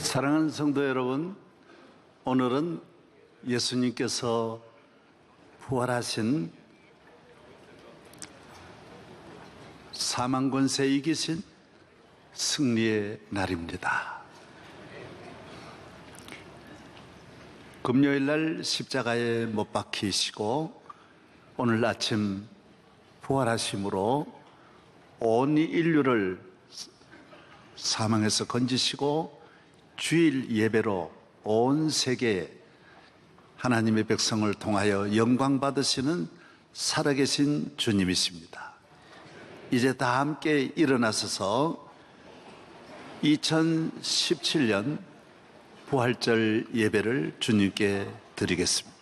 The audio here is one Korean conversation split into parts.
사랑하는 성도 여러분, 오늘은 예수님께서 부활하신 사망 권세 이기신 승리의 날입니다. 금요일 날 십자가에 못 박히시고 오늘 아침 부활하심으로 온 인류를 사망에서 건지시고 주일 예배로 온 세계에 하나님의 백성을 통하여 영광 받으시는 살아계신 주님이십니다. 이제 다 함께 일어나셔서 2017년 부활절 예배를 주님께 드리겠습니다.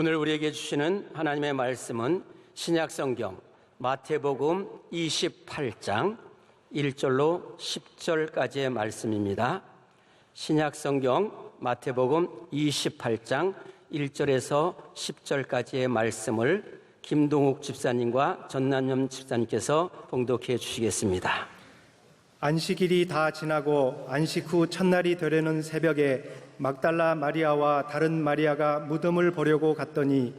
오늘 우리에게 주시는 하나님의 말씀은 신약성경 마태복음 28장 1절로 10절까지의 말씀입니다. 신약성경 마태복음 28장 1절에서 10절까지의 말씀을 김동욱 집사님과 전남영 집사님께서 봉독해 주시겠습니다. 안식일이 다 지나고 안식 후 첫날이 되려는 새벽에 막달라 마리아와 다른 마리아가 무덤을 보려고 갔더니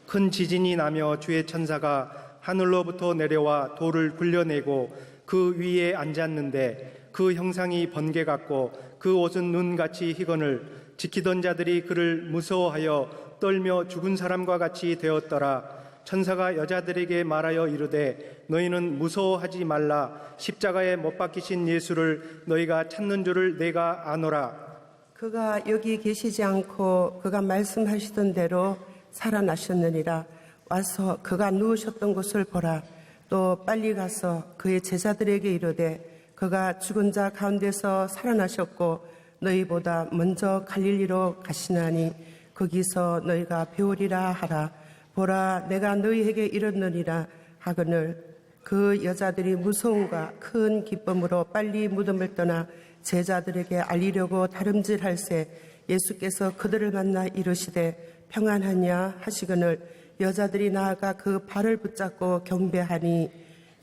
큰 지진이 나며 주의 천사가 하늘로부터 내려와 돌을 굴려내고 그 위에 앉았는데 그 형상이 번개 같고 그 옷은 눈같이 희거늘 지키던 자들이 그를 무서워하여 떨며 죽은 사람과 같이 되었더라. 천사가 여자들에게 말하여 이르되 너희는 무서워하지 말라. 십자가에 못 박히신 예수를 너희가 찾는 줄을 내가 아노라. 그가 여기 계시지 않고 그가 말씀하시던 대로 살아나셨느니라. 와서 그가 누우셨던 곳을 보라. 또 빨리 가서 그의 제자들에게 이르되 그가 죽은 자 가운데서 살아나셨고 너희보다 먼저 갈릴리로 가시나니 거기서 너희가 배우리라 하라. 보라, 내가 너희에게 이르느니라 하거늘 그 여자들이 무서움과 큰 기쁨으로 빨리 무덤을 떠나 제자들에게 알리려고 다름질할새 예수께서 그들을 만나 이르시되 평안하냐 하시거늘 여자들이 나아가 그 발을 붙잡고 경배하니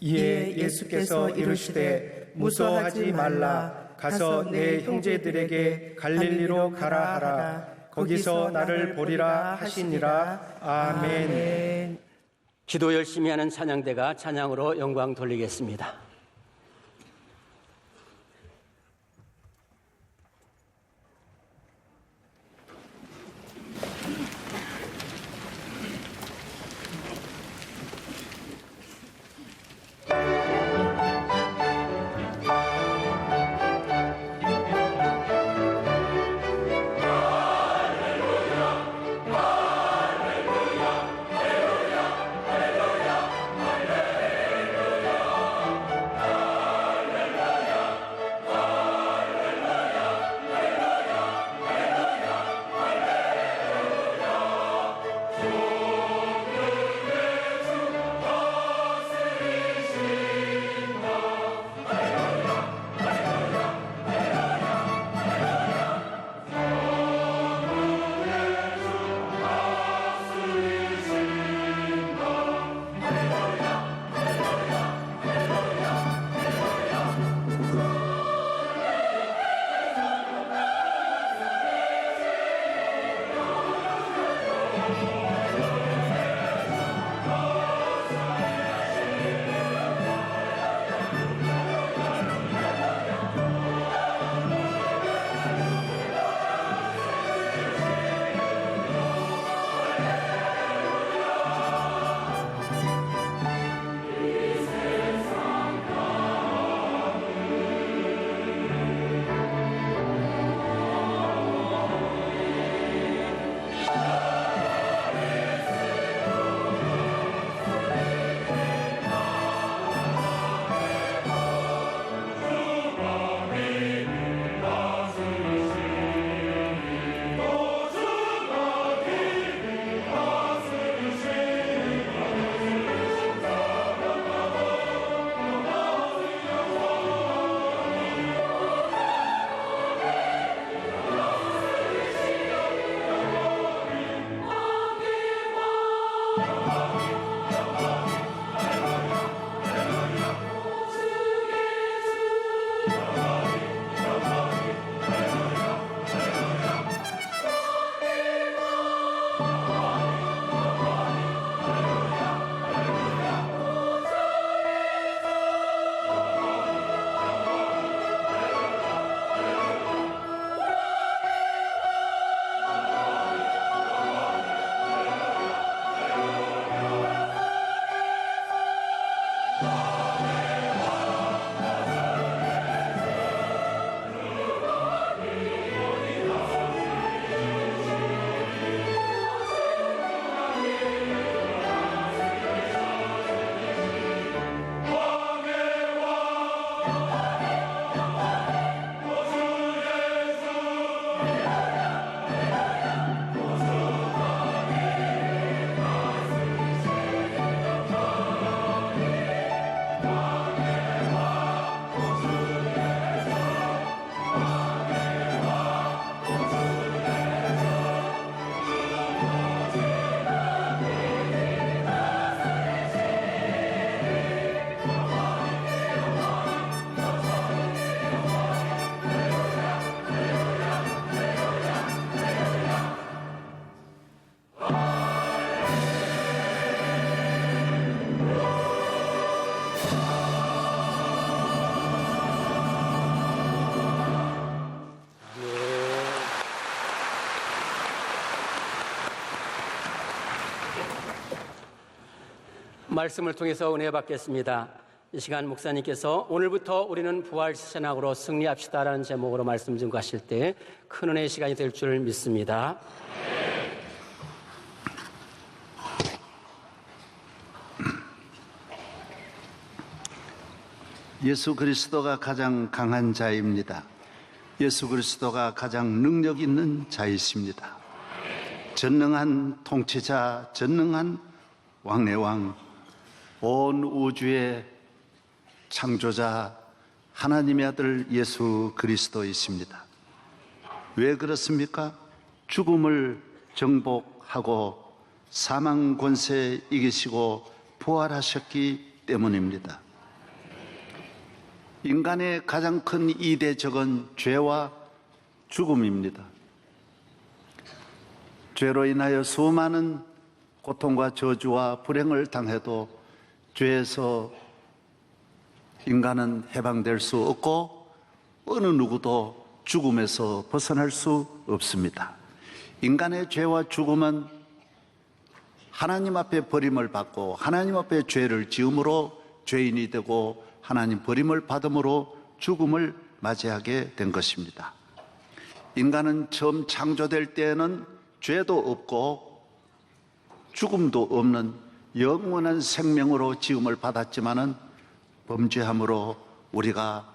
이에 예수께서 이르시되 무서워하지 말라. 가서 내 형제들에게 갈릴리로 가라 하라. 거기서 나를 보리라 하시니라. 아멘. 기도 열심히 하는 찬양대가 찬양으로 영광 돌리겠습니다. 말씀을 통해서 은혜 받겠습니다. 이 시간 목사님께서 오늘부터 우리는 부활 신학으로 승리합시다라는 제목으로 말씀 증거하실 때 큰 은혜의 시간이 될 줄 믿습니다. 예수 그리스도가 가장 강한 자입니다. 예수 그리스도가 가장 능력 있는 자이십니다. 전능한 통치자, 전능한 왕내왕, 온 우주의 창조자 하나님의 아들 예수 그리스도이십니다. 왜 그렇습니까? 죽음을 정복하고 사망 권세 이기시고 부활하셨기 때문입니다. 인간의 가장 큰 이대적은 죄와 죽음입니다. 죄로 인하여 수많은 고통과 저주와 불행을 당해도 죄에서 인간은 해방될 수 없고 어느 누구도 죽음에서 벗어날 수 없습니다. 인간의 죄와 죽음은 하나님 앞에 버림을 받고 하나님 앞에 죄를 지음으로 죄인이 되고 하나님 버림을 받음으로 죽음을 맞이하게 된 것입니다. 인간은 처음 창조될 때에는 죄도 없고 죽음도 없는 영원한 생명으로 지음을 받았지만은 범죄함으로 우리가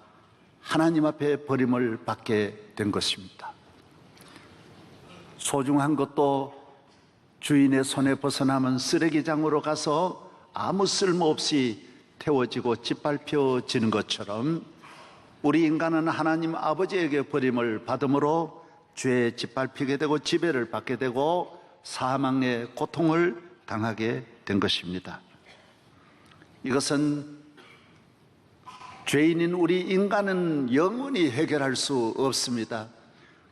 하나님 앞에 버림을 받게 된 것입니다. 소중한 것도 주인의 손에 벗어나면 쓰레기장으로 가서 아무 쓸모없이 태워지고 짓밟혀지는 것처럼 우리 인간은 하나님 아버지에게 버림을 받음으로 죄에 짓밟히게 되고 지배를 받게 되고 사망의 고통을 당하게 된 것입니다. 이것은 죄인인 우리 인간은 영원히 해결할 수 없습니다.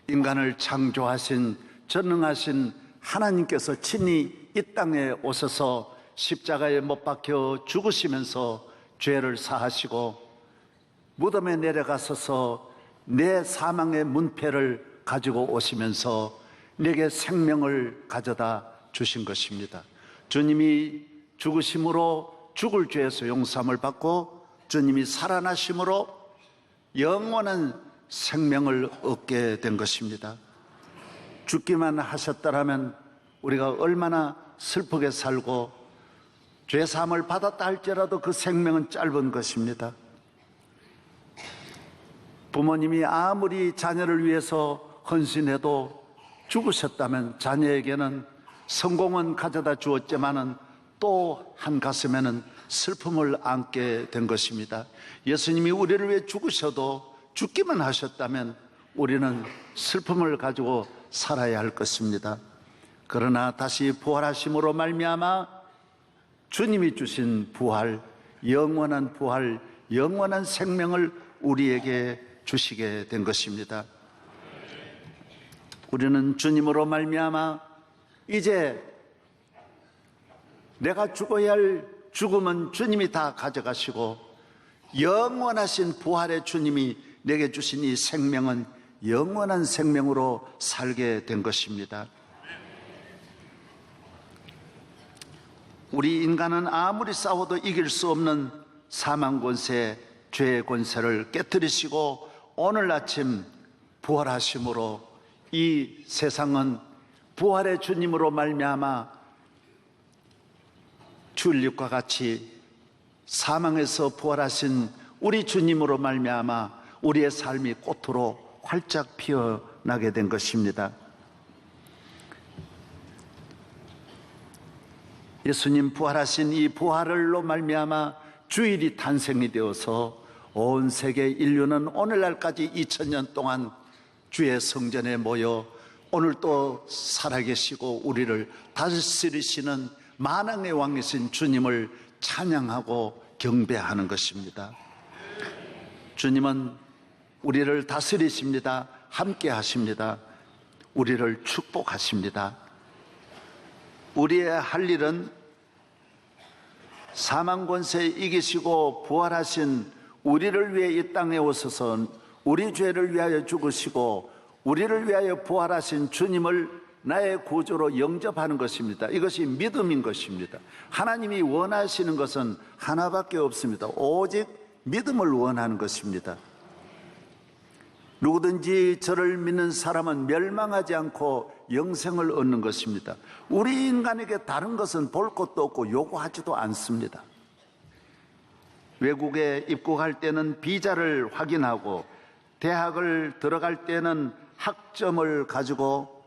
인간을 창조하신 전능하신 하나님께서 친히 이 땅에 오셔서 십자가에 못 박혀 죽으시면서 죄를 사하시고 무덤에 내려가셔서 내 사망의 문패를 가지고 오시면서 내게 생명을 가져다 주신 것입니다. 주님이 죽으심으로 죽을 죄에서 용서함을 받고 주님이 살아나심으로 영원한 생명을 얻게 된 것입니다. 죽기만 하셨다라면 우리가 얼마나 슬프게 살고 죄사함을 받았다 할지라도 그 생명은 짧은 것입니다. 부모님이 아무리 자녀를 위해서 헌신해도 죽으셨다면 자녀에게는 성공은 가져다 주었지만은 또 한 가슴에는 슬픔을 안게 된 것입니다. 예수님이 우리를 위해 죽으셔도 죽기만 하셨다면 우리는 슬픔을 가지고 살아야 할 것입니다. 그러나 다시 부활하심으로 말미암아 주님이 주신 부활, 영원한 부활, 영원한 생명을 우리에게 주시게 된 것입니다. 우리는 주님으로 말미암아 이제 내가 죽어야 할 죽음은 주님이 다 가져가시고 영원하신 부활의 주님이 내게 주신 이 생명은 영원한 생명으로 살게 된 것입니다. 우리 인간은 아무리 싸워도 이길 수 없는 사망 권세, 죄의 권세를 깨뜨리시고 오늘 아침 부활하심으로 이 세상은 부활의 주님으로 말미암아 주일립과 같이 사망에서 부활하신 우리 주님으로 말미암아 우리의 삶이 꽃으로 활짝 피어나게 된 것입니다. 예수님 부활하신 이 부활을로 말미암아 주일이 탄생이 되어서 온 세계 인류는 오늘날까지 2000년 동안 주의 성전에 모여 오늘 또 살아계시고 우리를 다스리시는 만왕의 왕이신 주님을 찬양하고 경배하는 것입니다. 주님은 우리를 다스리십니다. 함께 하십니다. 우리를 축복하십니다. 우리의 할 일은 사망 권세 이기시고 부활하신 우리를 위해 이 땅에 오셔서 우리 죄를 위하여 죽으시고 우리를 위하여 부활하신 주님을 나의 구주로 영접하는 것입니다. 이것이 믿음인 것입니다. 하나님이 원하시는 것은 하나밖에 없습니다. 오직 믿음을 원하는 것입니다. 누구든지 저를 믿는 사람은 멸망하지 않고 영생을 얻는 것입니다. 우리 인간에게 다른 것은 볼 것도 없고 요구하지도 않습니다. 외국에 입국할 때는 비자를 확인하고 대학을 들어갈 때는 학점을 가지고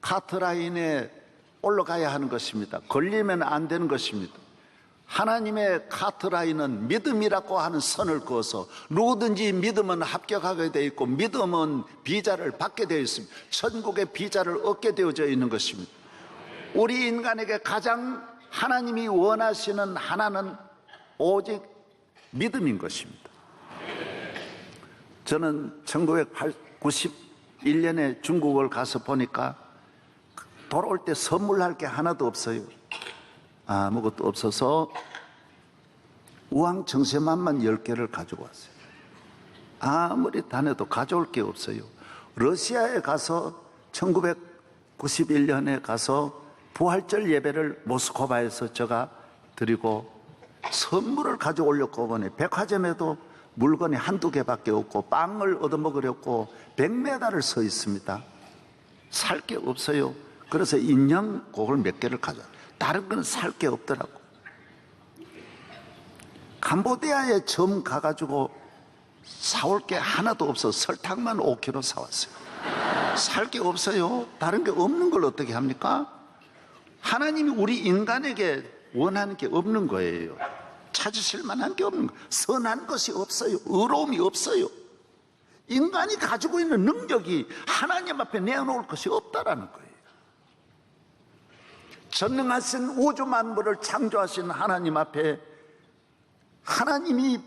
카트라인에 올라가야 하는 것입니다. 걸리면 안 되는 것입니다. 하나님의 카트라인은 믿음이라고 하는 선을 그어서 누구든지 믿으면 합격하게 되어 있고 믿으면 비자를 받게 되어 있습니다. 천국의 비자를 얻게 되어져 있는 것입니다. 우리 인간에게 가장 하나님이 원하시는 하나는 오직 믿음인 것입니다. 저는 1991년에 중국을 가서 보니까 돌아올 때 선물할 게 하나도 없어요. 아무것도 없어서 우황 정세만만 10개를 가지고 왔어요. 아무리 다녀도 가져올 게 없어요. 러시아에 가서 1991년에 가서 부활절 예배를 모스크바에서 제가 드리고 선물을 가져오려고 보니 백화점에도 물건이 한두 개밖에 없고 빵을 얻어먹으려고 100m를 서 있습니다. 살 게 없어요. 그래서 인형 그걸 몇 개를 가져와요. 다른 건 살 게 없더라고. 캄보디아에 처음 가가지고 사올 게 하나도 없어. 설탕만 5kg 사왔어요. 살 게 없어요. 다른 게 없는 걸 어떻게 합니까? 하나님이 우리 인간에게 원하는 게 없는 거예요. 찾으실 만한 게 없는 거예요. 선한 것이 없어요. 의로움이 없어요. 인간이 가지고 있는 능력이 하나님 앞에 내어놓을 것이 없다라는 거예요. 전능하신 우주 만물을 창조하신 하나님 앞에 하나님이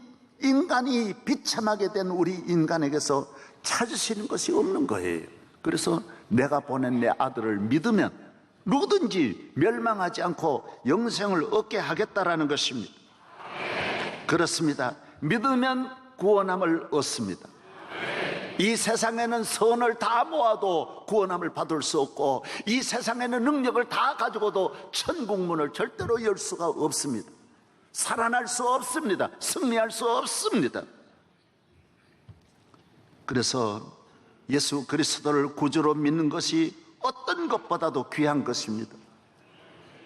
인간이 비참하게 된 우리 인간에게서 찾으시는 것이 없는 거예요. 그래서 내가 보낸 내 아들을 믿으면 누구든지 멸망하지 않고 영생을 얻게 하겠다라는 것입니다. 그렇습니다. 믿으면 구원함을 얻습니다. 이 세상에는 선을 다 모아도 구원함을 받을 수 없고 이 세상에는 능력을 다 가지고도 천국문을 절대로 열 수가 없습니다. 살아날 수 없습니다. 승리할 수 없습니다. 그래서 예수 그리스도를 구주로 믿는 것이 어떤 것보다도 귀한 것입니다.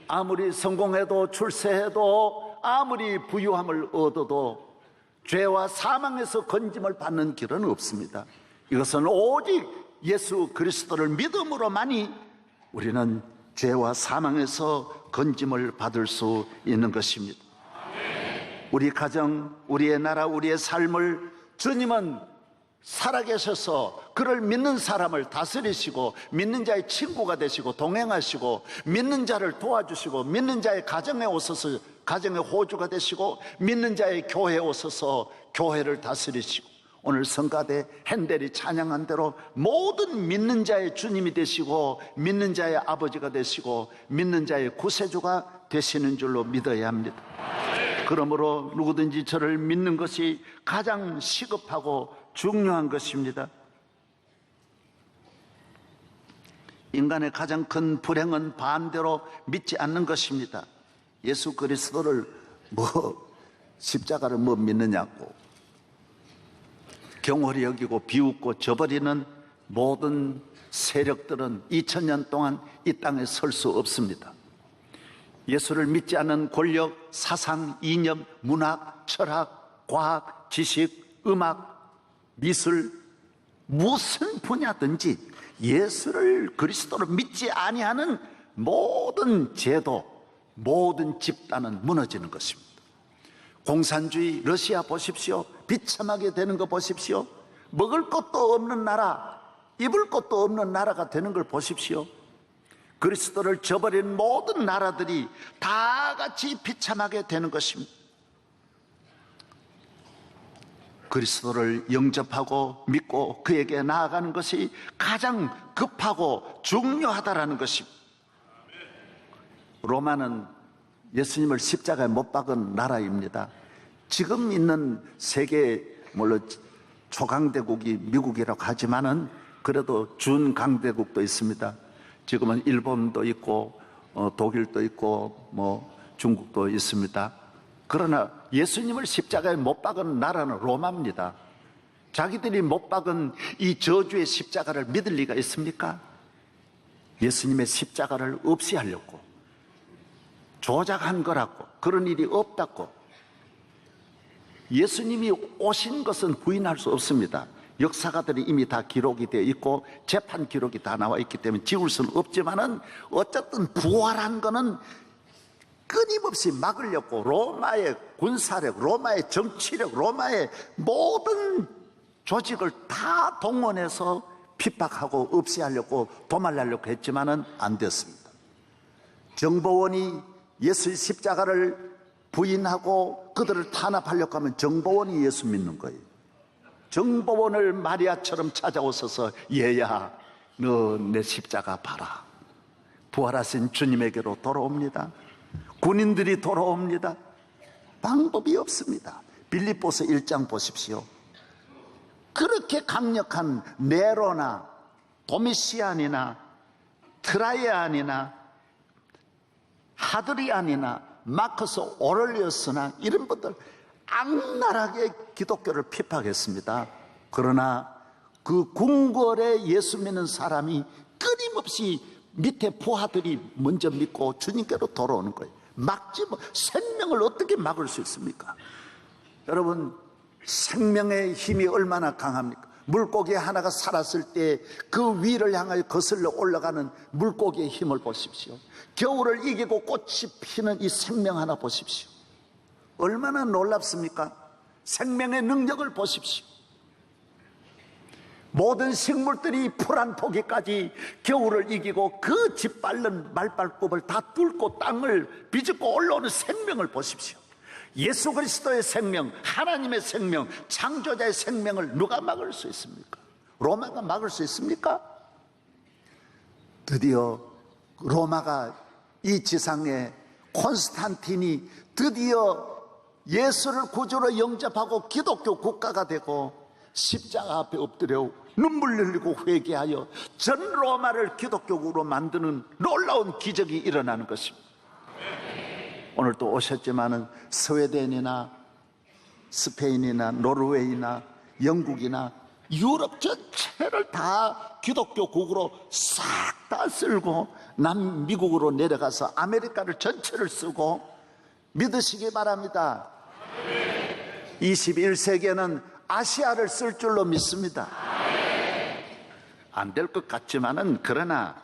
아무리 성공해도 출세해도 아무리 부유함을 얻어도 죄와 사망에서 건짐을 받는 길은 없습니다. 이것은 오직 예수 그리스도를 믿음으로만이 우리는 죄와 사망에서 건짐을 받을 수 있는 것입니다. 우리 가정, 우리의 나라, 우리의 삶을 주님은 살아계셔서 그를 믿는 사람을 다스리시고 믿는 자의 친구가 되시고 동행하시고 믿는 자를 도와주시고 믿는 자의 가정에 오셔서 가정의 호주가 되시고 믿는 자의 교회에 오셔서 교회를 다스리시고 오늘 성가대 핸델이 찬양한 대로 모든 믿는 자의 주님이 되시고 믿는 자의 아버지가 되시고 믿는 자의 구세주가 되시는 줄로 믿어야 합니다. 그러므로 누구든지 저를 믿는 것이 가장 시급하고 중요한 것입니다. 인간의 가장 큰 불행은 반대로 믿지 않는 것입니다. 예수 그리스도를 십자가를 믿느냐고 경홀히 여기고 비웃고 저버리는 모든 세력들은 2000년 동안 이 땅에 설 수 없습니다. 예수를 믿지 않는 권력, 사상, 이념, 문학, 철학, 과학, 지식, 음악, 미술 무슨 분야든지 예수를 그리스도로 믿지 아니하는 모든 제도, 모든 집단은 무너지는 것입니다. 공산주의 러시아 보십시오. 비참하게 되는 거 보십시오. 먹을 것도 없는 나라, 입을 것도 없는 나라가 되는 걸 보십시오. 그리스도를 저버린 모든 나라들이 다 같이 비참하게 되는 것입니다. 그리스도를 영접하고 믿고 그에게 나아가는 것이 가장 급하고 중요하다라는 것입니다. 로마는 예수님을 십자가에 못 박은 나라입니다. 지금 있는 세계 물론 초강대국이 미국이라고 하지만은 그래도 준강대국도 있습니다. 지금은 일본도 있고 독일도 있고 중국도 있습니다. 그러나 예수님을 십자가에 못 박은 나라는 로마입니다. 자기들이 못 박은 이 저주의 십자가를 믿을 리가 있습니까? 예수님의 십자가를 없이 하려고 조작한 거라고, 그런 일이 없다고. 예수님이 오신 것은 부인할 수 없습니다. 역사가들이 이미 다 기록이 되어 있고 재판 기록이 다 나와 있기 때문에 지울 수는 없지만은 어쨌든 부활한 거는 끊임없이 막으려고 로마의 군사력, 로마의 정치력, 로마의 모든 조직을 다 동원해서 핍박하고 없애하려고 도말하려고 했지만은 안 됐습니다. 정보원이 예수의 십자가를 부인하고 그들을 탄압하려고 하면 정보원이 예수 믿는 거예요. 정보원을 마리아처럼 찾아오셔서 얘야 너 내 십자가 봐라. 부활하신 주님에게로 돌아옵니다. 군인들이 돌아옵니다. 방법이 없습니다. 빌립보서 1장 보십시오. 그렇게 강력한 네로나 도미시안이나 트라이안이나 하드리안이나 마커스 오렐리우스나 이런 분들 악랄하게 기독교를 핍박했습니다. 그러나 그 궁궐에 예수 믿는 사람이 끊임없이 밑에 부하들이 먼저 믿고 주님께로 돌아오는 거예요. 막지 뭐 생명을 어떻게 막을 수 있습니까? 여러분, 생명의 힘이 얼마나 강합니까? 물고기 하나가 살았을 때 그 위를 향하여 거슬러 올라가는 물고기의 힘을 보십시오. 겨울을 이기고 꽃이 피는 이 생명 하나 보십시오. 얼마나 놀랍습니까? 생명의 능력을 보십시오. 모든 식물들이 풀 한 포기까지 겨울을 이기고 그 짓밟는 말발굽을 다 뚫고 땅을 비집고 올라오는 생명을 보십시오. 예수 그리스도의 생명, 하나님의 생명, 창조자의 생명을 누가 막을 수 있습니까? 로마가 막을 수 있습니까? 드디어 로마가 이 지상에 콘스탄틴이 드디어 예수를 구주로 영접하고 기독교 국가가 되고 십자가 앞에 엎드려 눈물 흘리고 회개하여 전 로마를 기독교국으로 만드는 놀라운 기적이 일어나는 것입니다. 오늘 또 오셨지만은 스웨덴이나 스페인이나 노르웨이나 영국이나 유럽 전체를 다 기독교국으로 싹 다 쓸고 남미국으로 내려가서 아메리카를 전체를 쓰고 믿으시기 바랍니다. 21세기에는 아시아를 쓸 줄로 믿습니다. 안 될 것 같지만은 그러나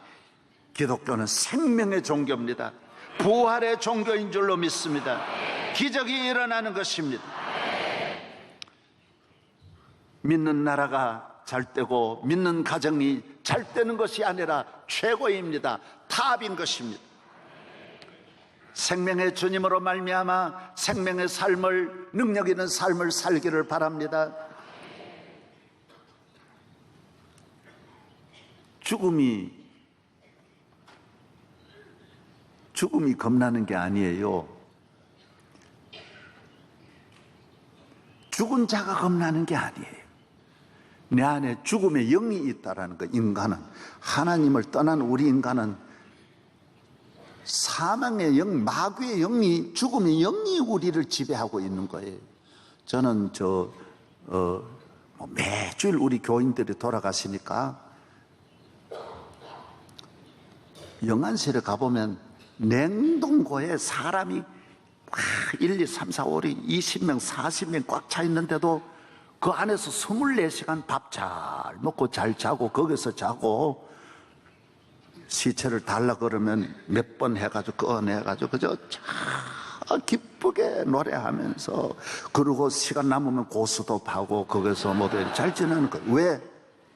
기독교는 생명의 종교입니다. 부활의 종교인 줄로 믿습니다. 기적이 일어나는 것입니다. 믿는 나라가 잘 되고 믿는 가정이 잘 되는 것이 아니라 최고입니다. 탑인 것입니다. 생명의 주님으로 말미암아 생명의 삶을, 능력 있는 삶을 살기를 바랍니다. 죽음이 겁나는 게 아니에요. 죽은 자가 겁나는 게 아니에요. 내 안에 죽음의 영이 있다라는 거. 인간은, 하나님을 떠난 우리 인간은 사망의 영, 마귀의 영이, 죽음의 영이 우리를 지배하고 있는 거예요. 저는 매주일 우리 교인들이 돌아가시니까 영안실에 가보면 냉동고에 사람이 1, 2, 3, 4, 5, 6, 20명, 40명 꽉 차 있는데도 그 안에서 24시간 밥 잘 먹고 잘 자고 거기서 자고 시체를 달라 그러면 몇 번 해가지고 꺼내가지고 그저 참 기쁘게 노래하면서 그러고 시간 남으면 고수도 파고 거기서 모두 잘 지내는 거예요. 왜?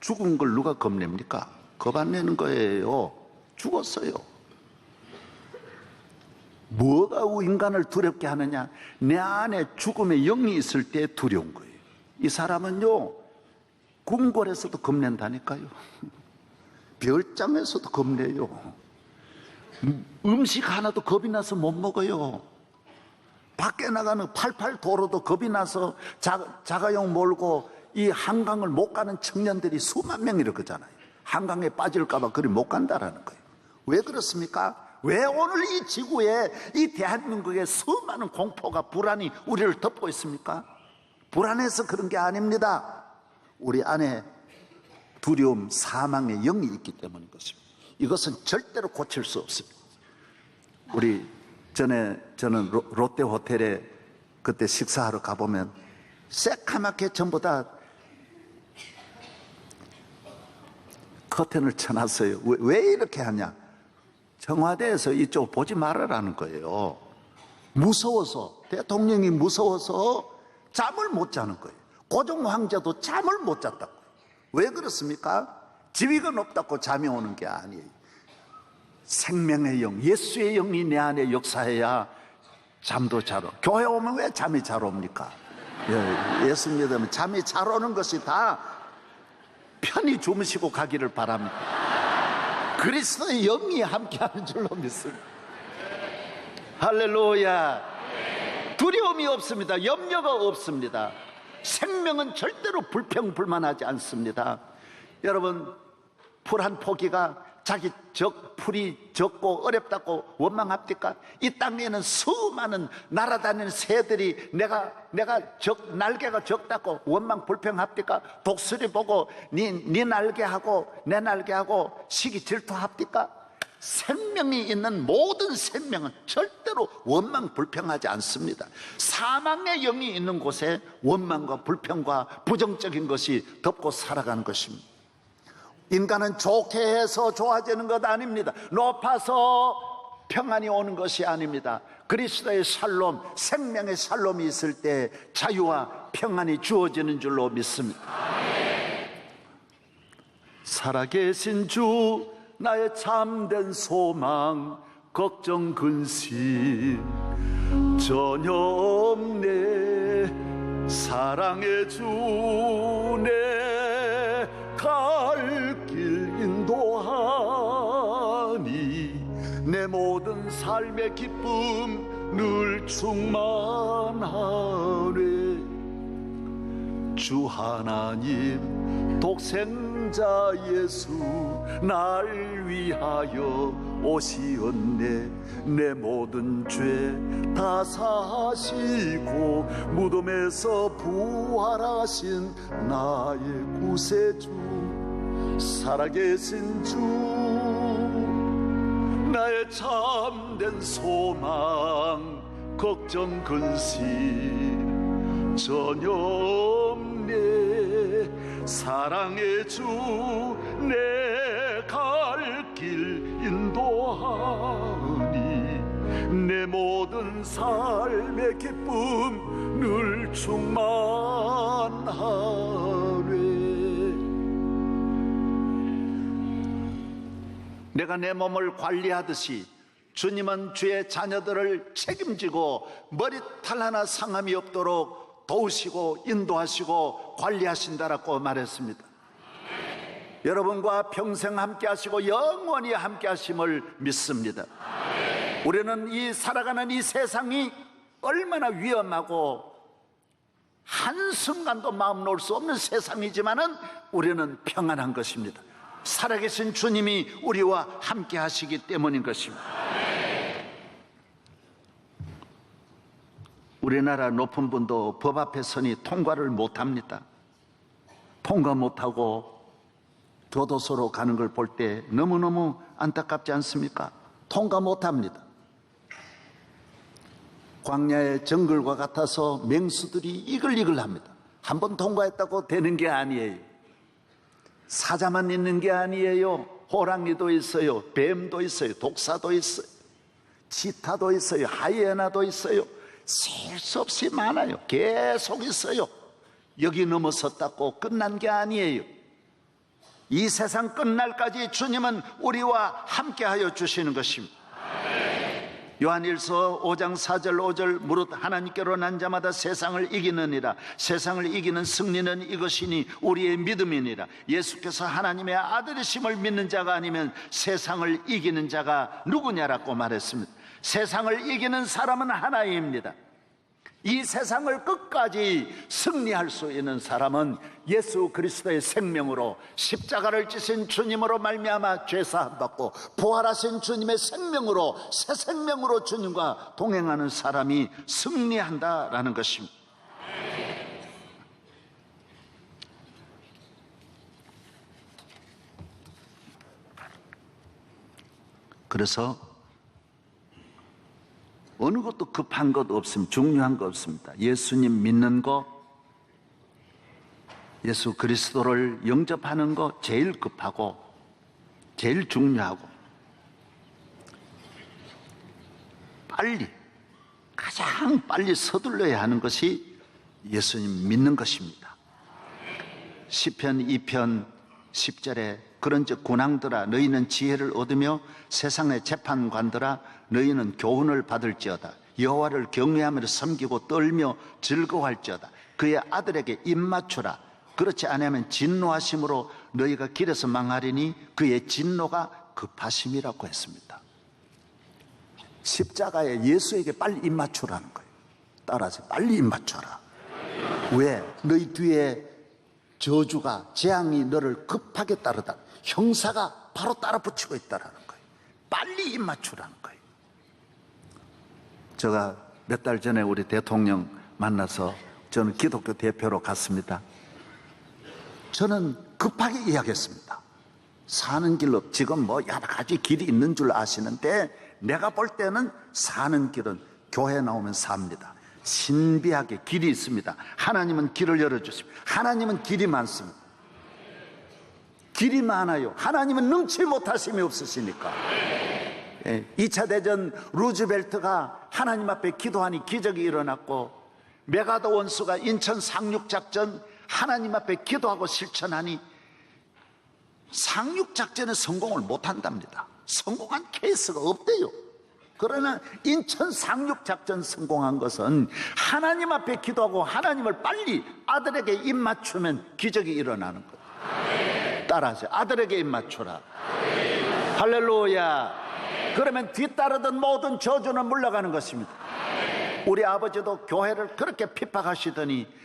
죽은 걸 누가 겁냅니까? 겁 안 내는 거예요. 죽었어요. 뭐가 인간을 두렵게 하느냐? 내 안에 죽음의 영이 있을 때 두려운 거예요. 이 사람은요, 궁궐에서도 겁낸다니까요. 별장에서도 겁내요. 음식 하나도 겁이 나서 못 먹어요. 밖에 나가는 88 도로도 겁이 나서 자가용 몰고 이 한강을 못 가는 청년들이 수만 명 이러잖아요. 한강에 빠질까봐 그리 못 간다라는 거예요. 왜 그렇습니까? 왜 오늘 이 지구에, 이 대한민국에 수많은 공포가, 불안이 우리를 덮고 있습니까? 불안해서 그런 게 아닙니다. 우리 안에 두려움, 사망의 영이 있기 때문인 것입니다. 이것은 절대로 고칠 수 없습니다. 저는 롯데 호텔에 그때 식사하러 가보면 새카맣게 전부 다 커튼을 쳐놨어요. 왜 이렇게 하냐? 청와대에서 이쪽 보지 말으라는 거예요. 무서워서, 대통령이 무서워서 잠을 못 자는 거예요. 고종 황제도 잠을 못 잤다고. 왜 그렇습니까? 지위가 높다고 잠이 오는 게 아니에요. 생명의 영, 예수의 영이 내 안에 역사해야 잠도 잘 오. 교회 오면 왜 잠이 잘 옵니까? 예수 믿으면 잠이 잘 오는 것이 다 편히 주무시고 가기를 바랍니다. 그리스도의 영이 함께하는 줄로 믿습니다. 할렐루야. 두려움이 없습니다. 염려가 없습니다. 생명은 절대로 불평불만하지 않습니다. 여러분, 풀 한 포기가 자기 풀이 적고 어렵다고 원망합니까? 이 땅에는 수많은 날아다니는 새들이 내가 날개가 적다고 원망 불평합니까? 독수리 보고 네 날개하고 내 날개하고 시기 질투합니까? 생명이 있는 모든 생명은 절대로 원망 불평하지 않습니다. 사망의 영이 있는 곳에 원망과 불평과 부정적인 것이 덮고 살아가는 것입니다. 인간은 좋게 해서 좋아지는 것 아닙니다. 높아서 평안이 오는 것이 아닙니다. 그리스도의 샬롬, 생명의 샬롬이 있을 때 자유와 평안이 주어지는 줄로 믿습니다. 살아계신 주, 나의 참된 소망, 걱정 근심 전혀 없네. 사랑의 주, 내 갈 길 인도하니 내 모든 삶의 기쁨 늘 충만하네. 주 하나님 독생자 예수 날 위하여 오시었네. 내 모든 죄 다 사하시고 무덤에서 부활하신 나의 구세주, 살아계신 주, 나의 참된 소망, 걱정 근심 전혀 없네. 사랑의 주, 내 갈 길 인도하니 내 모든 삶의 기쁨 늘 충만하네. 내가 내 몸을 관리하듯이 주님은 주의 자녀들을 책임지고 머리털 하나 상함이 없도록 도우시고 인도하시고 관리하신다라고 말했습니다. 여러분과 평생 함께 하시고 영원히 함께 하심을 믿습니다. 우리는 이 살아가는 이 세상이 얼마나 위험하고 한순간도 마음 놓을 수 없는 세상이지만은 우리는 평안한 것입니다. 살아계신 주님이 우리와 함께 하시기 때문인 것입니다. 우리나라 높은 분도 법 앞에 서니 통과를 못합니다. 통과 못하고 교도소로 가는 걸 볼 때 너무너무 안타깝지 않습니까? 통과 못합니다. 광야의 정글과 같아서 맹수들이 이글이글합니다. 한번 통과했다고 되는 게 아니에요. 사자만 있는 게 아니에요. 호랑이도 있어요. 뱀도 있어요. 독사도 있어요. 치타도 있어요. 하이에나도 있어요. 셀 수 없이 많아요. 계속 있어요. 여기 넘어섰다고 끝난 게 아니에요. 이 세상 끝날까지 주님은 우리와 함께하여 주시는 것입니다. 요한일서 5장 4절 5절 무릇 하나님께로 난 자마다 세상을 이기느니라. 세상을 이기는 승리는 이것이니 우리의 믿음이니라. 예수께서 하나님의 아들이심을 믿는 자가 아니면 세상을 이기는 자가 누구냐라고 말했습니다. 세상을 이기는 사람은 하나입니다. 이 세상을 끝까지 승리할 수 있는 사람은 예수 그리스도의 생명으로 십자가를 지신 주님으로 말미암아 죄사함 받고 부활하신 주님의 생명으로 새 생명으로 주님과 동행하는 사람이 승리한다라는 것입니다. 그래서 어느 것도 급한 것 없습니다. 중요한 거 없습니다. 예수님 믿는 거, 예수 그리스도를 영접하는 거 제일 급하고 제일 중요하고 가장 빨리 서둘러야 하는 것이 예수님 믿는 것입니다. 시편 2편 10절에 그런즉 군왕들아 너희는 지혜를 얻으며 세상의 재판관들아 너희는 교훈을 받을지어다. 여호와를 경외하며 섬기고 떨며 즐거워할지어다. 그의 아들에게 입맞추라. 그렇지 않으면 진노하심으로 너희가 길에서 망하리니 그의 진노가 급하심이라고 했습니다. 십자가에 예수에게 빨리 입맞추라는 거예요. 따라서 빨리 입맞춰라. 왜? 너희 뒤에 저주가 재앙이 너를 급하게 따르다. 형사가 바로 따라 붙이고 있다라는 거예요. 빨리 입맞추라는 거예요. 제가 몇 달 전에 우리 대통령 만나서 저는 기독교 대표로 갔습니다. 저는 급하게 이야기했습니다. 사는 길로 지금 뭐 여러 가지 길이 있는 줄 아시는데 내가 볼 때는 사는 길은 교회 나오면 삽니다. 신비하게 길이 있습니다. 하나님은 길을 열어주십니다. 하나님은 길이 많습니다. 길이 많아요. 하나님은 능치 못하심이 없으시니까. 2차 대전 루즈벨트가 하나님 앞에 기도하니 기적이 일어났고, 메가더 원수가 인천 상륙작전 하나님 앞에 기도하고 실천하니 상륙작전에 성공을 못한답니다. 성공한 케이스가 없대요. 그러나 인천 상륙작전 성공한 것은 하나님 앞에 기도하고 하나님을 빨리 아들에게 입맞추면 기적이 일어나는 거예요. 따라하세요. 아들에게 입맞추라. 할렐루야. 그러면 뒤따르던 모든 저주는 물러가는 것입니다. 우리 아버지도 교회를 그렇게 핍박하시더니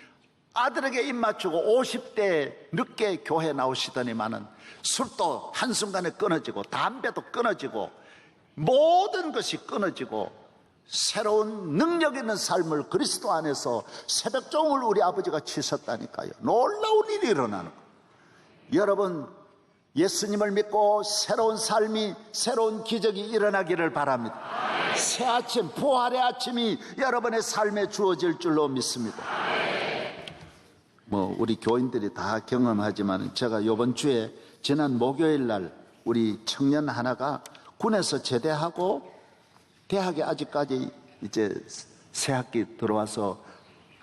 아들에게 입맞추고 50대 늦게 교회 나오시더니만은 술도 한순간에 끊어지고 담배도 끊어지고 모든 것이 끊어지고 새로운 능력 있는 삶을 그리스도 안에서 새벽종을 우리 아버지가 치셨다니까요. 놀라운 일이 일어나는 거예요. 여러분, 예수님을 믿고 새로운 삶이, 새로운 기적이 일어나기를 바랍니다. 새 아침, 부활의 아침이 여러분의 삶에 주어질 줄로 믿습니다. 우리 교인들이 다 경험하지만 제가 이번 주에 지난 목요일 날 우리 청년 하나가 군에서 제대하고 대학에 아직까지 이제 새 학기 들어와서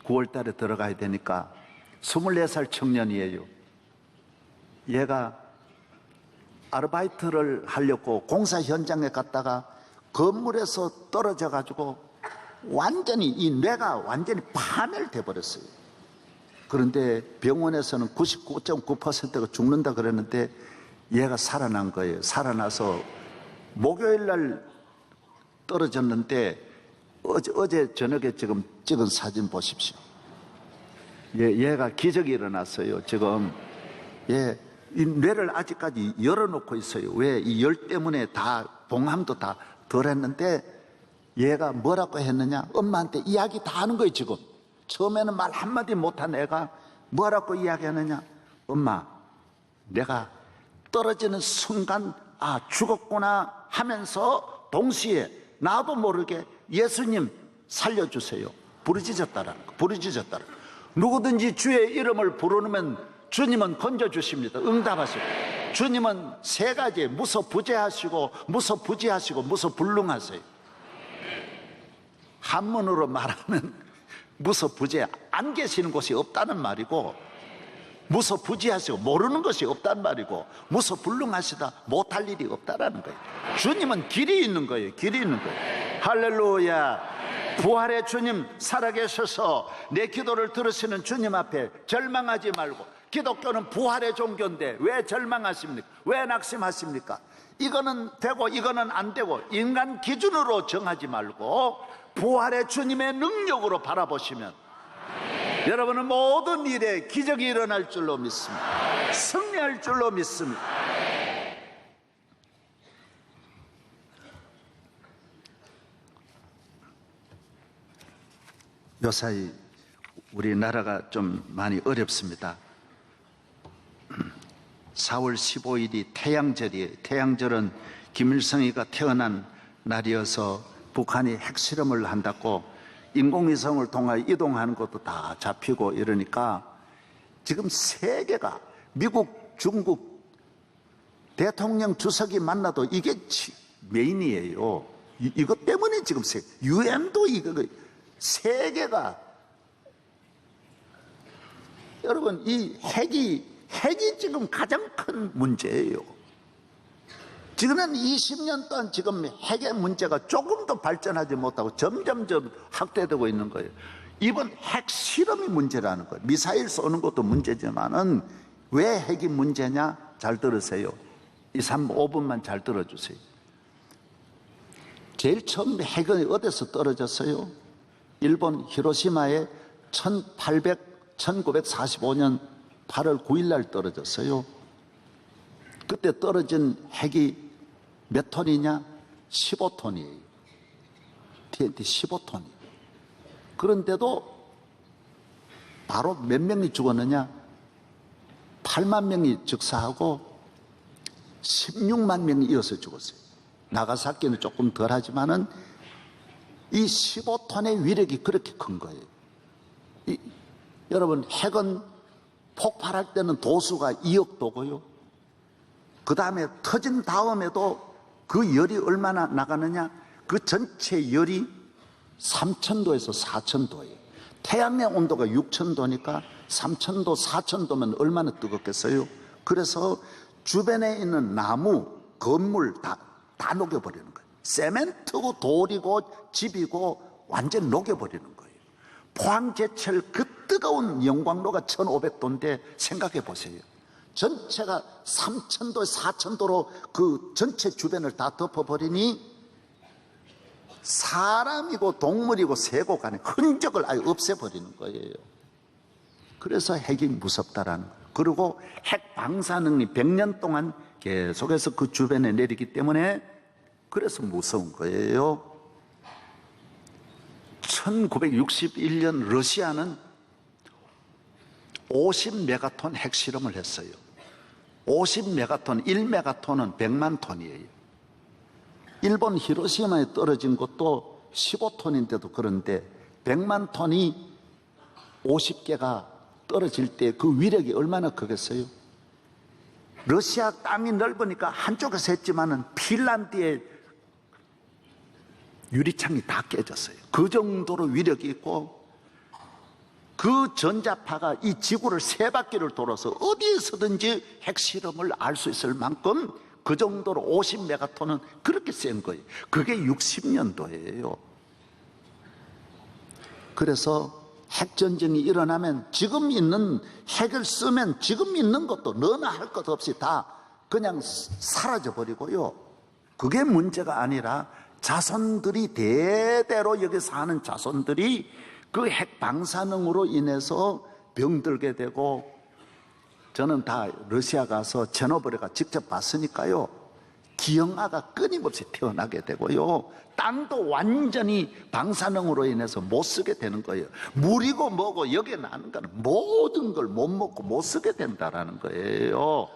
9월 달에 들어가야 되니까 24살 청년이에요. 얘가 아르바이트를 하려고 공사 현장에 갔다가 건물에서 떨어져 가지고 완전히 이 뇌가 완전히 파멸돼 버렸어요. 그런데 병원에서는 99.9%가 죽는다 그랬는데 얘가 살아난 거예요. 살아나서 목요일 날 떨어졌는데 어제 저녁에 지금 찍은 사진 보십시오. 얘가 기적이 일어났어요. 지금 이 뇌를 아직까지 열어놓고 있어요. 왜? 이 열 때문에 다 봉함도 다 덜 했는데 얘가 뭐라고 했느냐? 엄마한테 이야기 다 하는 거예요. 지금 처음에는 말 한마디 못한 애가 뭐라고 이야기하느냐? 엄마, 내가 떨어지는 순간 죽었구나 하면서 동시에 나도 모르게 예수님 살려주세요 부르짖었다라는 거. 부르짖었다라는 거. 누구든지 주의 이름을 부르면 주님은 건져주십니다. 응답하시고. 주님은 세 가지 무소부재하시고 무소부지하시고 무소불능하세요. 한문으로 말하면 무소부재, 안 계시는 곳이 없다는 말이고, 무소부지하시고 모르는 것이 없다는 말이고, 무소불능하시다, 못할 일이 없다라는 거예요. 주님은 길이 있는 거예요. 길이 있는 거예요. 할렐루야. 부활의 주님 살아계셔서 내 기도를 들으시는 주님 앞에 절망하지 말고, 기독교는 부활의 종교인데 왜 절망하십니까? 왜 낙심하십니까? 이거는 되고 이거는 안 되고 인간 기준으로 정하지 말고 부활의 주님의 능력으로 바라보시면 여러분은 모든 일에 기적이 일어날 줄로 믿습니다. 승리할 줄로 믿습니다. 요사이 우리나라가 좀 많이 어렵습니다. 4월 15일이 태양절이에요. 태양절은 김일성이가 태어난 날이어서 북한이 핵실험을 한다고 인공위성을 통하여 이동하는 것도 다 잡히고 이러니까 지금 세계가 미국, 중국, 대통령 주석이 만나도 이게 메인이에요. 이것 때문에 지금 유엔도 이거 세계가 여러분 이 핵이 지금 가장 큰 문제예요. 지금은 20년 동안 지금 핵의 문제가 조금 더 발전하지 못하고 점점 확대되고 있는 거예요. 이번 핵 실험이 문제라는 거예요. 미사일 쏘는 것도 문제지만은 왜 핵이 문제냐? 잘 들으세요. 5분만 잘 들어주세요. 제일 처음 핵은 어디서 떨어졌어요? 일본 히로시마에 1945년 8월 9일 날 떨어졌어요. 그때 떨어진 핵이 몇 톤이냐? 15톤이에요. TNT 15톤이에요. 그런데도 바로 몇 명이 죽었느냐? 8만 명이 즉사하고 16만 명이 이어서 죽었어요. 나가사키는 조금 덜 하지만은 이 15톤의 위력이 그렇게 큰 거예요. 여러분, 핵은 폭발할 때는 도수가 2억 도고요. 그 다음에 터진 다음에도 그 열이 얼마나 나가느냐? 그 전체 열이 3,000도에서 4,000도예요. 태양의 온도가 6,000도니까 3,000도, 4,000도면 얼마나 뜨겁겠어요? 그래서 주변에 있는 나무, 건물 다 녹여버리는 거예요. 세멘트고 돌이고 집이고 완전 녹여버리는 거예요. 포항제철 그 뜨거운 영광로가 1,500도인데 생각해 보세요. 전체가 3,000도, 4,000도로 그 전체 주변을 다 덮어버리니 사람이고 동물이고 새고 간에 흔적을 아예 없애버리는 거예요. 그래서 핵이 무섭다라는 거예요. 그리고 핵 방사 능력이 100년 동안 계속해서 그 주변에 내리기 때문에 그래서 무서운 거예요. 1961년 러시아는 50메가톤 핵실험을 했어요. 50메가톤, 1메가톤은 100만 톤이에요. 일본 히로시마에 떨어진 것도 15톤인데도 그런데 100만 톤이 50개가 떨어질 때 그 위력이 얼마나 크겠어요? 러시아 땅이 넓으니까 한쪽에서 했지만은 핀란드의 유리창이 다 깨졌어요. 그 정도로 위력이 있고 그 전자파가 이 지구를 3바퀴를 돌아서 어디에서든지 핵실험을 알 수 있을 만큼 그 정도로 50메가톤은 그렇게 센 거예요. 그게 60년도예요. 그래서 핵전쟁이 일어나면 지금 있는 핵을 쓰면 지금 있는 것도 너나 할 것 없이 다 그냥 사라져버리고요. 그게 문제가 아니라 자손들이 대대로 여기 사는 자손들이 그 핵 방사능으로 인해서 병들게 되고 저는 다 러시아 가서 체노브레가 직접 봤으니까요. 기형아가 끊임없이 태어나게 되고요. 땅도 완전히 방사능으로 인해서 못 쓰게 되는 거예요. 물이고 뭐고 여기에 나는 거는 모든 걸 못 먹고 못 쓰게 된다라는 거예요.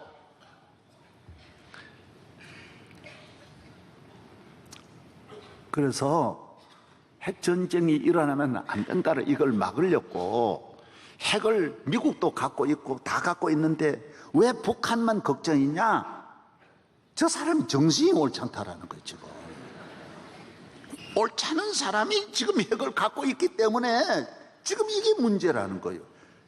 그래서 핵전쟁이 일어나면 안 된다를 이걸 막으려고 핵을 미국도 갖고 있고 다 갖고 있는데 왜 북한만 걱정이냐? 저 사람이 정신이 옳잖다라는 거예요. 지금 옳잖은 사람이 지금 핵을 갖고 있기 때문에 지금 이게 문제라는 거예요.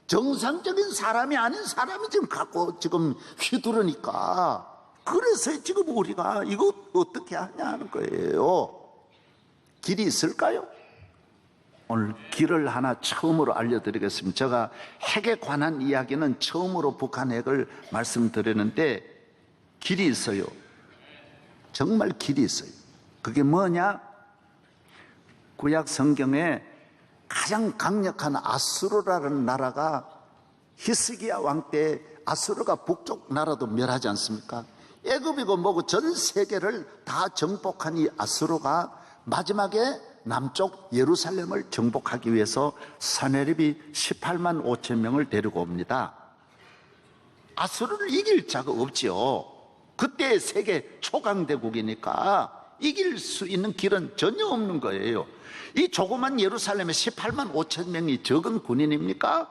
정상적인 사람이 아닌 사람이 지금 갖고 지금 휘두르니까 그래서 지금 우리가 이거 어떻게 하냐는 거예요. 길이 있을까요? 오늘 길을 하나 처음으로 알려드리겠습니다. 제가 핵에 관한 이야기는 처음으로 북한 핵을 말씀드리는데 길이 있어요. 정말 길이 있어요. 그게 뭐냐? 구약 성경에 가장 강력한 아수르라는 나라가 히스기야 왕 때 아수르가 북쪽 나라도 멸하지 않습니까? 애굽이고 뭐고 전 세계를 다 정복한 이 아수르가 마지막에 남쪽 예루살렘을 정복하기 위해서 사내립이 18만 5천 명을 데리고 옵니다. 아수르를 이길 자가 없지요. 그때 세계 초강대국이니까 이길 수 있는 길은 전혀 없는 거예요. 이 조그만 예루살렘에 18만 5천 명이 적은 군인입니까?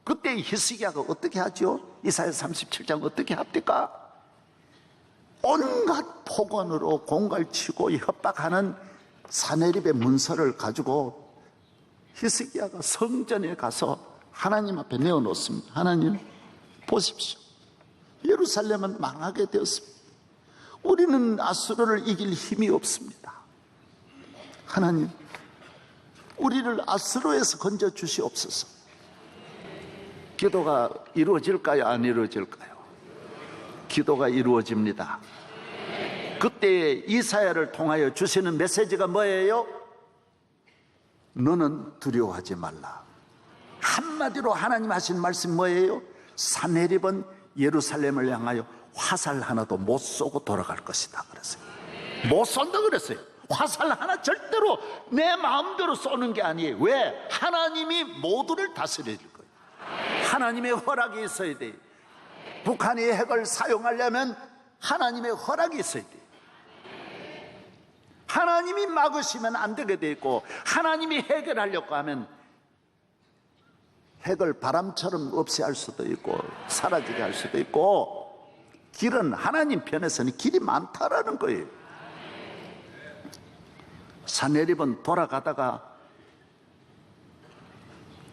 그때 히스기야가 어떻게 하죠? 이사야 37장 어떻게 합니까? 온갖 폭언으로 공갈치고 협박하는 사내립의 문서를 가지고 히스기야가 성전에 가서 하나님 앞에 내어놓습니다. 하나님 보십시오. 예루살렘은 망하게 되었습니다. 우리는 아수르를 이길 힘이 없습니다. 하나님, 우리를 아수르에서 건져 주시옵소서. 기도가 이루어질까요? 안 이루어질까요? 기도가 이루어집니다. 그때 이사야를 통하여 주시는 메시지가 뭐예요? 너는 두려워하지 말라. 한마디로 하나님 하신 말씀 뭐예요? 사내립은 예루살렘을 향하여 화살 하나도 못 쏘고 돌아갈 것이다 그랬어요. 못 쏜다 그랬어요. 화살 하나 절대로 내 마음대로 쏘는 게 아니에요. 왜? 하나님이 모두를 다스릴 거예요. 하나님의 허락이 있어야 돼요. 북한이 핵을 사용하려면 하나님의 허락이 있어야 돼요. 하나님이 막으시면 안 되게 돼 있고, 하나님이 해결하려고 하면 핵을 바람처럼 없애할 수도 있고 사라지게 할 수도 있고, 길은 하나님 편에서는 길이 많다라는 거예요. 사내립은 돌아가다가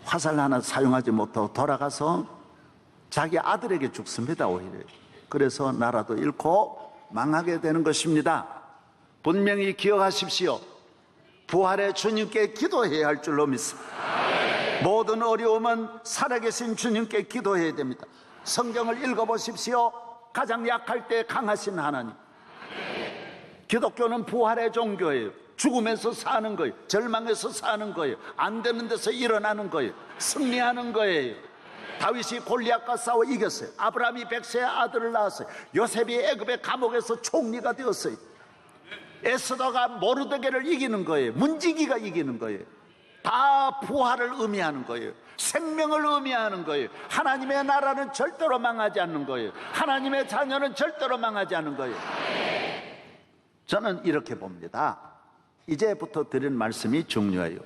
화살 하나 사용하지 못하고 돌아가서 자기 아들에게 죽습니다. 오히려. 그래서 나라도 잃고 망하게 되는 것입니다. 분명히 기억하십시오. 부활의 주님께 기도해야 할 줄로 믿습니다. 모든 어려움은 살아계신 주님께 기도해야 됩니다. 성경을 읽어보십시오. 가장 약할 때 강하신 하나님. 기독교는 부활의 종교예요. 죽으면서 사는 거예요. 절망에서 사는 거예요. 안 되는 데서 일어나는 거예요. 승리하는 거예요. 다윗이 골리앗과 싸워 이겼어요. 아브라함이 100세의 아들을 낳았어요. 요셉이 애굽의 감옥에서 총리가 되었어요. 에스더가 모르드게를 이기는 거예요. 문지기가 이기는 거예요. 다 부활을 의미하는 거예요. 생명을 의미하는 거예요. 하나님의 나라는 절대로 망하지 않는 거예요. 하나님의 자녀는 절대로 망하지 않는 거예요. 저는 이렇게 봅니다. 이제부터 드린 말씀이 중요해요.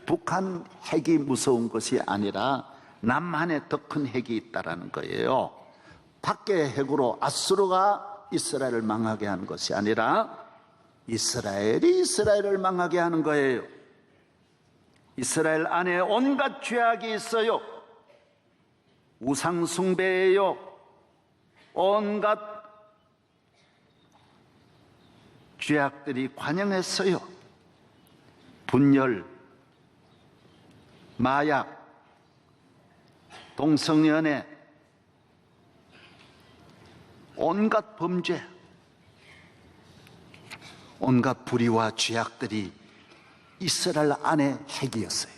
북한 핵이 무서운 것이 아니라 남한에 더 큰 핵이 있다는 거예요. 밖의 핵으로 아수르가 이스라엘을 망하게 하는 것이 아니라 이스라엘이 이스라엘을 망하게 하는 거예요. 이스라엘 안에 온갖 죄악이 있어요. 우상 숭배예요. 온갖 죄악들이 관영했어요. 분열, 마약, 동성연애, 온갖 범죄, 온갖 불의와 죄악들이 이스라엘 안에 핵이었어요.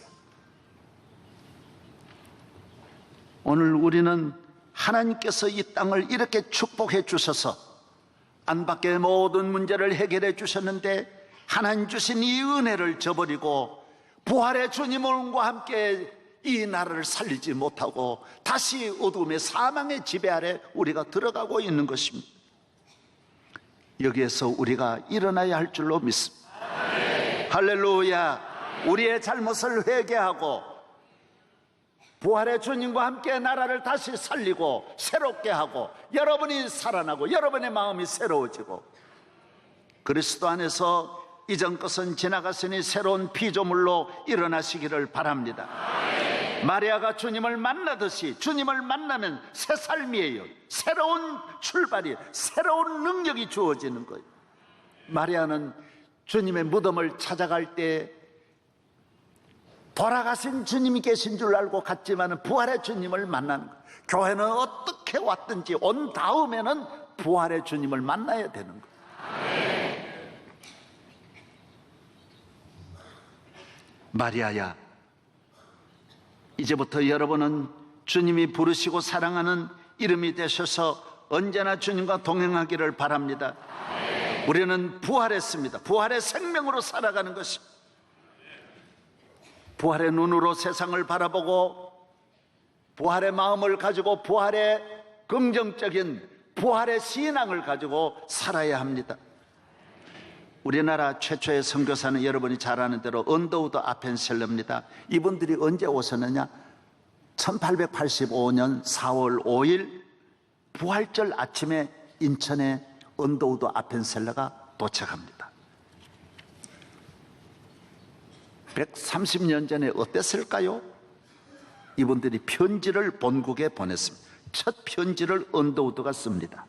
오늘 우리는 하나님께서 이 땅을 이렇게 축복해 주셔서 안팎의 모든 문제를 해결해 주셨는데, 하나님 주신 이 은혜를 저버리고 부활의 주님과 함께 이 나라를 살리지 못하고 다시 어둠의 사망의 지배 아래 우리가 들어가고 있는 것입니다. 여기에서 우리가 일어나야 할 줄로 믿습니다. 할렐루야. 우리의 잘못을 회개하고 부활의 주님과 함께 나라를 다시 살리고 새롭게 하고, 여러분이 살아나고 여러분의 마음이 새로워지고, 그리스도 안에서 이전 것은 지나갔으니 새로운 피조물로 일어나시기를 바랍니다. 마리아가 주님을 만나듯이 주님을 만나면 새 삶이에요. 새로운 출발이, 새로운 능력이 주어지는 거예요. 마리아는 주님의 무덤을 찾아갈 때 돌아가신 주님이 계신 줄 알고 갔지만 부활의 주님을 만나는 거예요. 교회는 어떻게 왔든지 온 다음에는 부활의 주님을 만나야 되는 거예요. 마리아야, 이제부터 여러분은 주님이 부르시고 사랑하는 이름이 되셔서 언제나 주님과 동행하기를 바랍니다. 우리는 부활했습니다. 부활의 생명으로 살아가는 것입니다. 부활의 눈으로 세상을 바라보고 부활의 마음을 가지고 부활의 긍정적인 부활의 신앙을 가지고 살아야 합니다. 우리나라 최초의 선교사는 여러분이 잘 아는 대로 언더우드 아펜셀러입니다. 이분들이 언제 오셨느냐? 1885년 4월 5일 부활절 아침에 인천에 언더우드 아펜셀러가 도착합니다. 130년 전에 어땠을까요? 이분들이 편지를 본국에 보냈습니다. 첫 편지를 언더우드가 씁니다.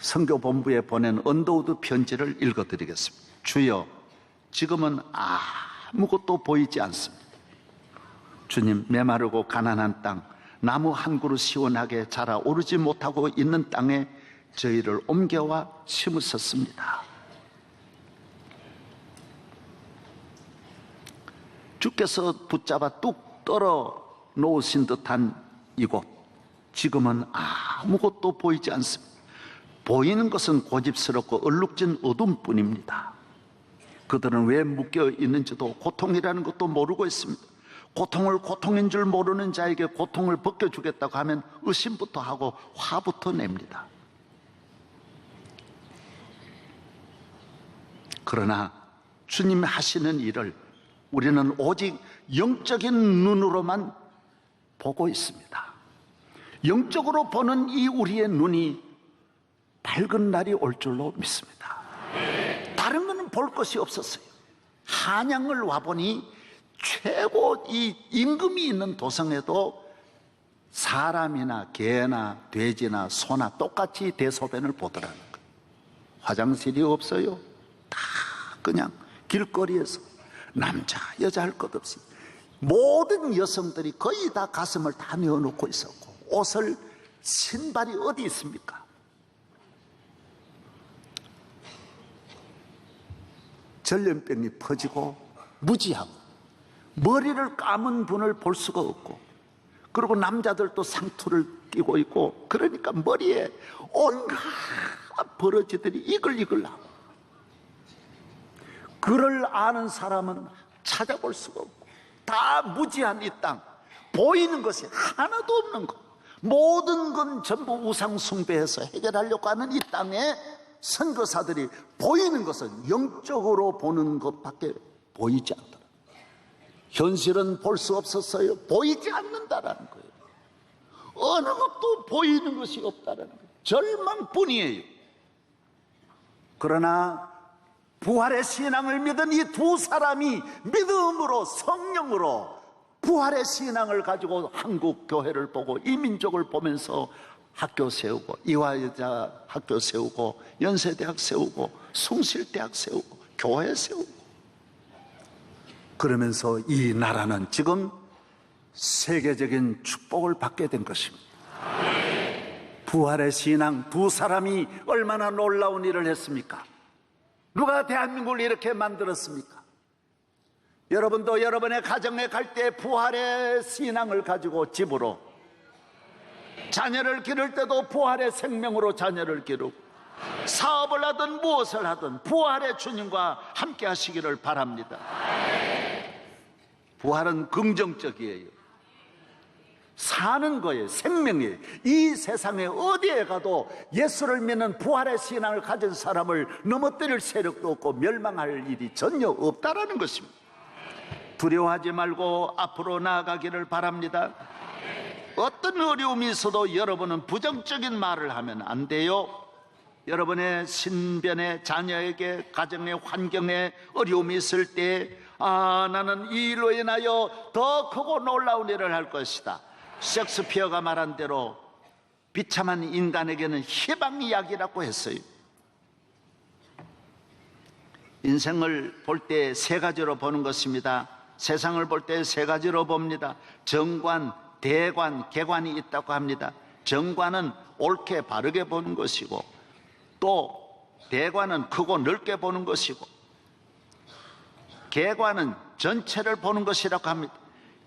선교본부에 보낸 언더우드 편지를 읽어드리겠습니다. 주여, 지금은 아무것도 보이지 않습니다. 주님, 메마르고 가난한 땅, 나무 한 그루 시원하게 자라 오르지 못하고 있는 땅에 저희를 옮겨와 심으셨습니다. 주께서 붙잡아 뚝 떨어 놓으신 듯한 이곳, 지금은 아무것도 보이지 않습니다. 보이는 것은 고집스럽고 얼룩진 어둠뿐입니다. 그들은 왜 묶여 있는지도 고통이라는 것도 모르고 있습니다. 고통을 고통인 줄 모르는 자에게 고통을 벗겨주겠다고 하면 의심부터 하고 화부터 냅니다. 그러나 주님이 하시는 일을 우리는 오직 영적인 눈으로만 보고 있습니다. 영적으로 보는 이 우리의 눈이 밝은 날이 올 줄로 믿습니다. 다른 것은 볼 것이 없었어요. 한양을 와보니 최고 이 임금이 있는 도성에도 사람이나 개나 돼지나 소나 똑같이 대소변을 보더라는 거예요. 화장실이 없어요. 다 그냥 길거리에서 남자 여자 할 것 없이 모든 여성들이 거의 다 가슴을 다 내어놓고 있었고, 옷을, 신발이 어디 있습니까? 전염병이 퍼지고 무지하고 머리를 감은 분을 볼 수가 없고, 그리고 남자들도 상투를 끼고 있고, 그러니까 머리에 온갖 버러지들이 이글이글하고, 그를 아는 사람은 찾아볼 수가 없고, 다 무지한 이 땅, 보이는 것이 하나도 없는 것, 모든 건 전부 우상 숭배해서 해결하려고 하는 이 땅에 선교사들이 보이는 것은 영적으로 보는 것밖에 보이지 않더라. 현실은 볼 수 없었어요. 보이지 않는다라는 거예요. 어느 것도 보이는 것이 없다라는 거예요. 절망뿐이에요. 그러나 부활의 신앙을 믿은 이 두 사람이 믿음으로, 성령으로 부활의 신앙을 가지고 한국 교회를 보고 이 민족을 보면서 학교 세우고, 이화여자 학교 세우고, 연세대학 세우고, 숭실대학 세우고, 교회 세우고, 그러면서 이 나라는 지금 세계적인 축복을 받게 된 것입니다. 부활의 신앙 두 사람이 얼마나 놀라운 일을 했습니까? 누가 대한민국을 이렇게 만들었습니까? 여러분도 여러분의 가정에 갈 때 부활의 신앙을 가지고 집으로, 자녀를 기를 때도 부활의 생명으로 자녀를 기르고, 사업을 하든 무엇을 하든 부활의 주님과 함께 하시기를 바랍니다. 부활은 긍정적이에요. 사는 거예요. 생명이에요. 이 세상에 어디에 가도 예수를 믿는 부활의 신앙을 가진 사람을 넘어뜨릴 세력도 없고 멸망할 일이 전혀 없다라는 것입니다. 두려워하지 말고 앞으로 나아가기를 바랍니다. 어떤 어려움이 있어도 여러분은 부정적인 말을 하면 안 돼요. 여러분의 신변에, 자녀에게, 가정의 환경에 어려움이 있을 때, 나는 이 일로 인하여 더 크고 놀라운 일을 할 것이다. 셰익스피어가 말한 대로 비참한 인간에게는 희망 이야기라고 했어요. 인생을 볼 때 세 가지로 보는 것입니다. 세상을 볼 때 세 가지로 봅니다. 정관, 대관, 개관이 있다고 합니다. 정관은 옳게 바르게 보는 것이고, 또 대관은 크고 넓게 보는 것이고, 개관은 전체를 보는 것이라고 합니다.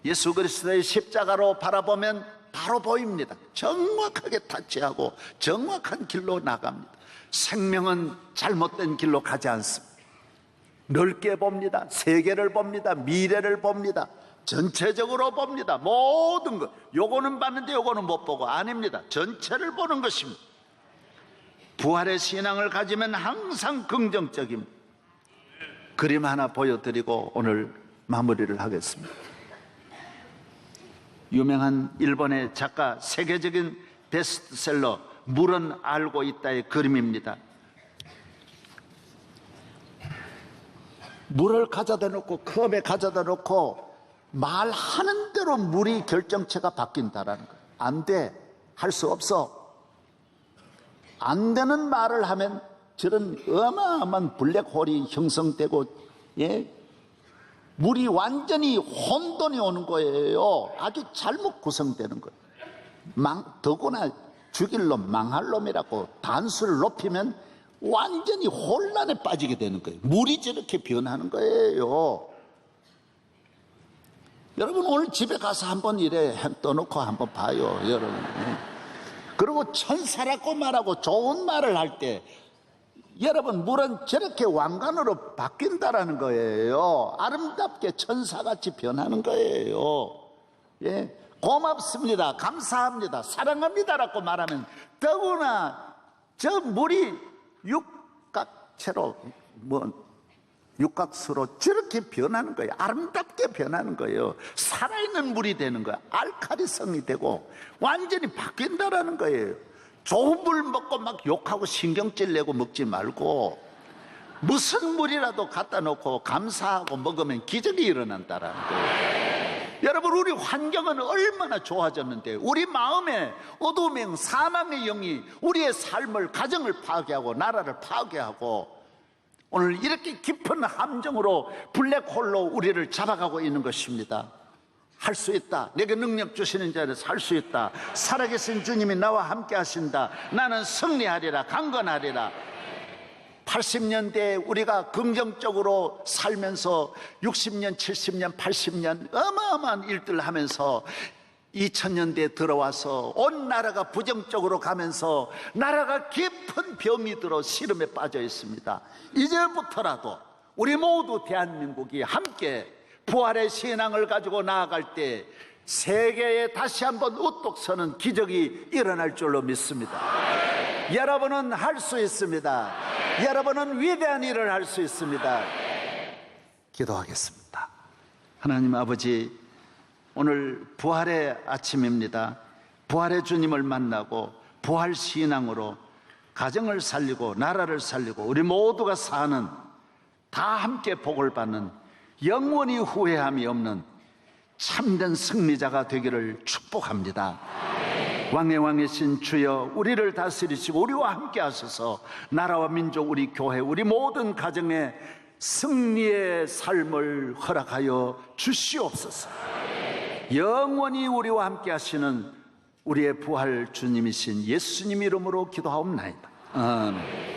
예수 그리스도의 십자가로 바라보면 바로 보입니다. 정확하게 타치하고 정확한 길로 나갑니다. 생명은 잘못된 길로 가지 않습니다. 넓게 봅니다. 세계를 봅니다. 미래를 봅니다. 전체적으로 봅니다. 모든 것. 요거는 봤는데 요거는 못 보고, 아닙니다. 전체를 보는 것입니다. 부활의 신앙을 가지면 항상 긍정적입니다. 그림 하나 보여드리고 오늘 마무리를 하겠습니다. 유명한 일본의 작가, 세계적인 베스트셀러 물은 알고 있다의 그림입니다. 물을 가져다 놓고 컵에 가져다 놓고 말하는 대로 물이 결정체가 바뀐다라는 거예요. 안 돼. 할 수 없어. 안 되는 말을 하면 저런 어마어마한 블랙홀이 형성되고, 예? 물이 완전히 혼돈이 오는 거예요. 아주 잘못 구성되는 거예요. 더구나 죽일 놈, 망할 놈이라고 단수를 높이면 완전히 혼란에 빠지게 되는 거예요. 물이 저렇게 변하는 거예요. 여러분 오늘 집에 가서 한번 이래 떠놓고 한번 봐요, 여러분. 그리고 천사라고 말하고 좋은 말을 할 때 여러분 물은 저렇게 왕관으로 바뀐다라는 거예요. 아름답게 천사같이 변하는 거예요. 예, 고맙습니다, 감사합니다, 사랑합니다라고 말하면 더구나 저 물이 육각체로 육각수로 저렇게 변하는 거예요. 아름답게 변하는 거예요. 살아있는 물이 되는 거예요. 알칼리성이 되고 완전히 바뀐다라는 거예요. 좋은 물 먹고 막 욕하고 신경질 내고 먹지 말고 무슨 물이라도 갖다 놓고 감사하고 먹으면 기적이 일어난다라는 거예요. 여러분 우리 환경은 얼마나 좋아졌는데 우리 마음에 어둠의 사망의 영이 우리의 삶을, 가정을 파괴하고 나라를 파괴하고 오늘 이렇게 깊은 함정으로 블랙홀로 우리를 잡아가고 있는 것입니다. 할 수 있다. 내게 능력 주시는 자리에서 할 수 있다. 살아계신 주님이 나와 함께 하신다. 나는 승리하리라, 강건하리라. 80년대에 우리가 긍정적으로 살면서 60년, 70년, 80년 어마어마한 일들을 하면서 2000년대에 들어와서 온 나라가 부정적으로 가면서 나라가 깊은 병이 들어 시름에 빠져 있습니다. 이제부터라도 우리 모두 대한민국이 함께 부활의 신앙을 가지고 나아갈 때 세계에 다시 한번 우뚝 서는 기적이 일어날 줄로 믿습니다. 여러분은 할 수 있습니다. 여러분은 위대한 일을 할 수 있습니다. 기도하겠습니다. 하나님 아버지, 오늘 부활의 아침입니다. 부활의 주님을 만나고 부활 신앙으로 가정을 살리고 나라를 살리고 우리 모두가 사는, 다 함께 복을 받는, 영원히 후회함이 없는 참된 승리자가 되기를 축복합니다. 왕의 왕이신 주여, 우리를 다스리시고 우리와 함께 하셔서 나라와 민족, 우리 교회, 우리 모든 가정에 승리의 삶을 허락하여 주시옵소서. 영원히 우리와 함께 하시는 우리의 부활 주님이신 예수님 이름으로 기도하옵나이다. 아멘.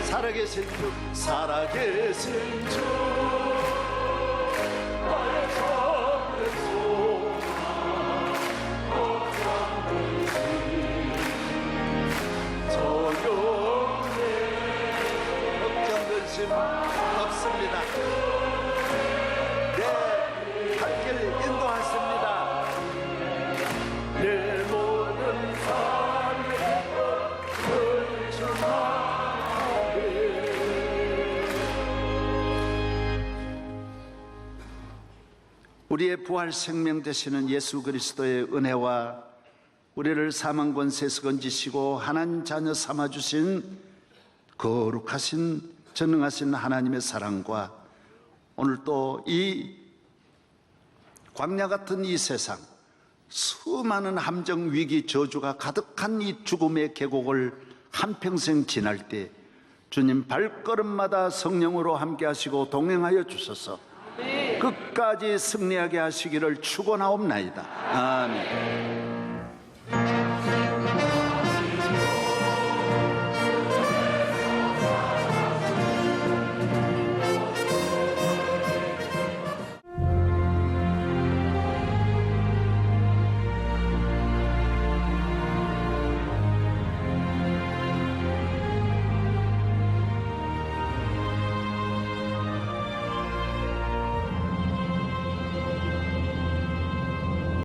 살아계신 주, 살아계신 주, 나의 참된 소망, 걱정되시 조용해. 걱정되심 없습니다. 내 갈 길 인도하십니다. 내 모든 삶에 그주만 우리의 부활 생명 되시는 예수 그리스도의 은혜와 우리를 사망 권세에서 건지시고 하나님 자녀 삼아주신 거룩하신 전능하신 하나님의 사랑과 오늘 또 이 광야 같은 이 세상, 수많은 함정, 위기, 저주가 가득한 이 죽음의 계곡을 한평생 지날 때 주님 발걸음마다 성령으로 함께 하시고 동행하여 주셔서 끝까지 승리하게 하시기를 축원하옵나이다. 아멘.